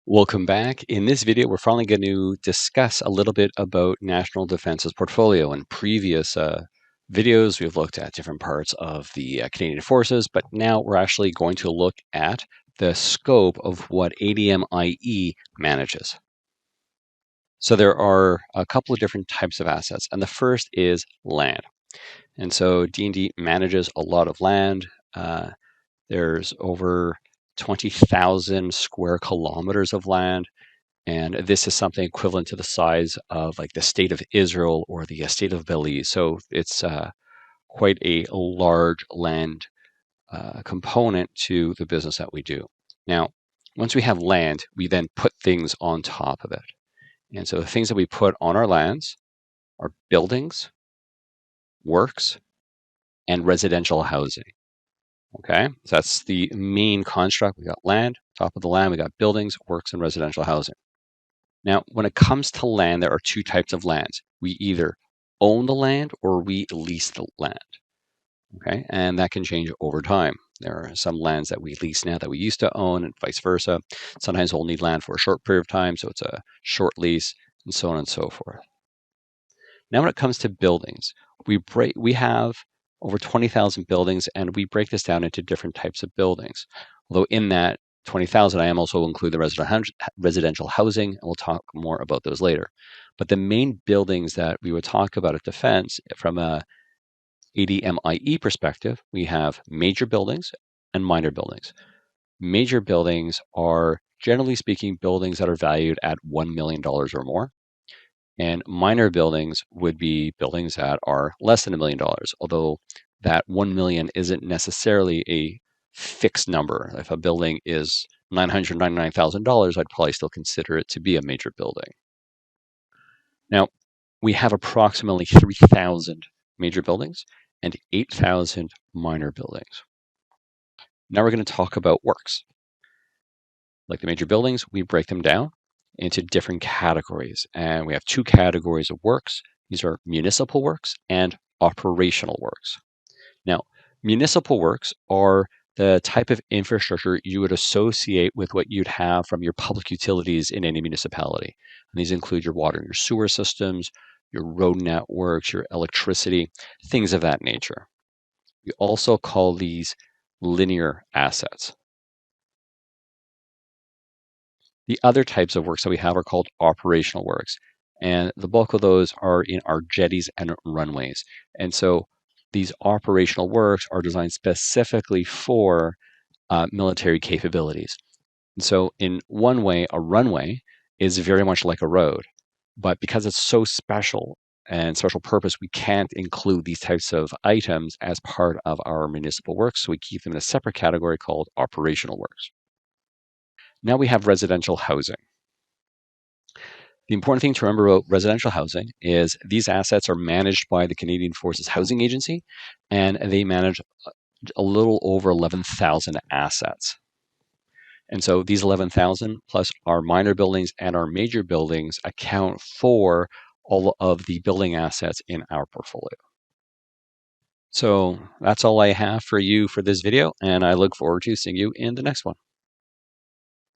Welcome back. In this video, we're finally going to discuss a little bit about National Defence's portfolio. In previous videos, we've looked at different parts of the Canadian Forces, but now we're actually going to look at the scope of what ADMIE manages. So there are a couple of different types of assets, and the first is land. And so DND manages a lot of land. There's over 20,000 square kilometers of land. And this is something equivalent to the size of like the state of Israel or the state of Belize. So it's quite a large land component to the business that we do. Now, once we have land, we then put things on top of it. And so the things that we put on our lands are buildings, works, and residential housing. Okay, so that's the main construct. We got land, top of the land, we got buildings, works, and residential housing. Now, when it comes to land, there are two types of lands. We either own the land or we lease the land. Okay, and that can change over time. There are some lands that we lease now that we used to own, and vice versa. Sometimes we'll need land for a short period of time, so it's a short lease, and so on and so forth. Now, when it comes to buildings, we have over 20,000 buildings, and we break this down into different types of buildings. Although in that 20,000, I am also include the residential housing, and we'll talk more about those later. But the main buildings that we would talk about at Defense from a ADMIE perspective, we have major buildings and minor buildings. Major buildings are, generally speaking, buildings that are valued at $1 million or more. And minor buildings would be buildings that are less than $1 million, although that 1 million isn't necessarily a fixed number. If a building is $999,000, I'd probably still consider it to be a major building. Now, we have approximately 3,000 major buildings and 8,000 minor buildings. Now we're going to talk about works. Like the major buildings, we break them down into different categories. And we have two categories of works. These are municipal works and operational works. Now, municipal works are the type of infrastructure you would associate with what you'd have from your public utilities in any municipality. And these include your water and your sewer systems, your road networks, your electricity, things of that nature. We also call these linear assets. The other types of works that we have are called operational works, and the bulk of those are in our jetties and runways. And so these operational works are designed specifically for military capabilities. And so in one way, a runway is very much like a road, but because it's so special and special purpose, we can't include these types of items as part of our municipal works, so we keep them in a separate category called operational works. Now we have residential housing. The important thing to remember about residential housing is these assets are managed by the Canadian Forces Housing Agency, and they manage a little over 11,000 assets. And so these 11,000 plus our minor buildings and our major buildings account for all of the building assets in our portfolio. So that's all I have for you for this video, and I look forward to seeing you in the next one.